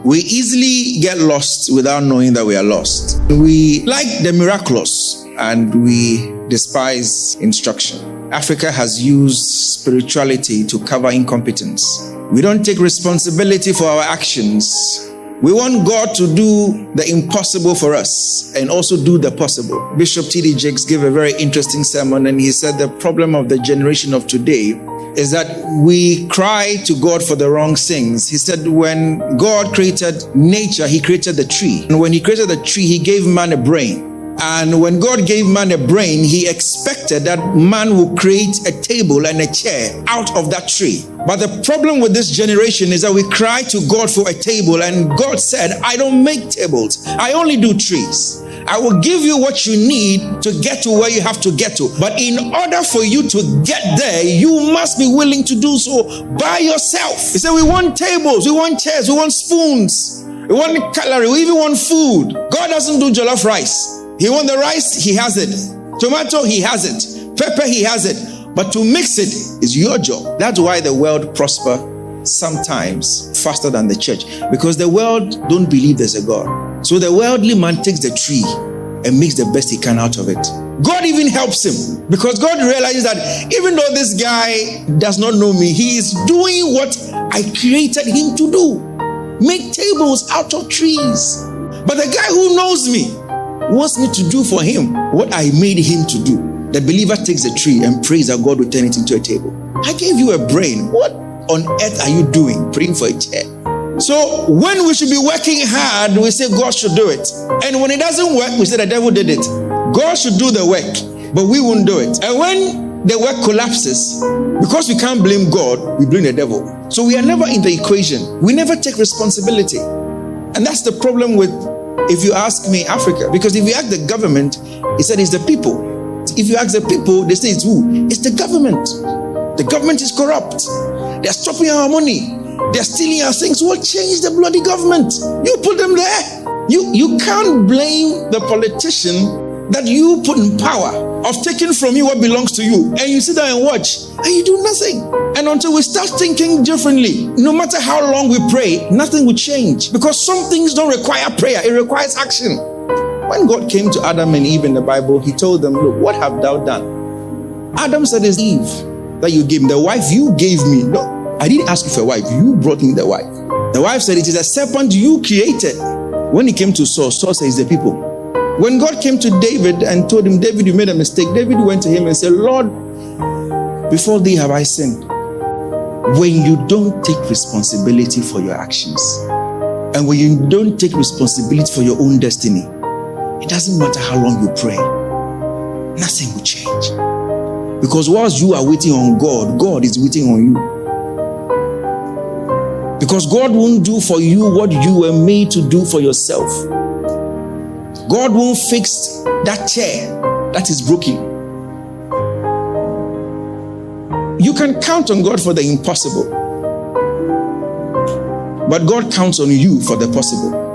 We easily get lost without knowing that we are lost. We like the miraculous and we despise instruction. Africa has used spirituality to cover incompetence. We don't take responsibility for our actions. We want God to do the impossible for us and also do the possible. Bishop T.D. Jakes gave a very interesting sermon, and he said the problem of the generation of today is that we cry to God for the wrong things. He said when God created nature, he created the tree. And when he created the tree, he gave man a brain. And when God gave man a brain, he expected that man would create a table and a chair out of that tree. But the problem with this generation is that we cry to God for a table, and God said, I don't make tables. I only do trees. I will give you what you need to get to where you have to get to. But in order for you to get there, you must be willing to do so by yourself. He said, we want tables, we want chairs, we want spoons, we want cutlery, we even want food. God doesn't do jollof rice. He wants the rice, he has it. Tomato, he has it. Pepper, he has it. But to mix it is your job. That's why the world prosper sometimes faster than the church, because the world don't believe there's a God. So the worldly man takes the tree and makes the best he can out of it. God even helps him, because God realizes that even though this guy does not know me, he is doing what I created him to do. Make tables out of trees. But the guy who knows me wants me to do for him what I made him to do. The believer takes a tree and prays that God will turn it into a table. I gave you a brain. What on earth are you doing praying for a chair? So when we should be working hard, we say God should do it. And when it doesn't work, we say the devil did it. God should do the work, but we won't do it. And when the work collapses, because we can't blame God, we blame the devil. So we are never in the equation. We never take responsibility. And that's the problem with, if you ask me, Africa. Because if you ask the government, he said it's the people. If you ask the people, they say it's who? It's the government. The government is corrupt. They're stopping our money. They're stealing our things. Well, change the bloody government. You put them there. You can't blame the politician that you put in power of taking from you what belongs to you. And you sit there and watch, and you do nothing. And until we start thinking differently, no matter how long we pray, nothing will change. Because some things don't require prayer, it requires action. When God came to Adam and Eve in the Bible, he told them, look, what have thou done? Adam said, it's Eve that you gave me. The wife you gave me. No, I didn't ask you for a wife. You brought me the wife. The wife said, it is a serpent you created. When he came to Saul, Saul says, the people. When God came to David and told him, David, you made a mistake, David went to him and said, Lord, before thee have I sinned. When you don't take responsibility for your actions, and when you don't take responsibility for your own destiny, it doesn't matter how long you pray, nothing will change. Because whilst you are waiting on God, God is waiting on you. Because God won't do for you what you were made to do for yourself. God won't fix that chair that is broken. You can count on God for the impossible, but God counts on you for the possible.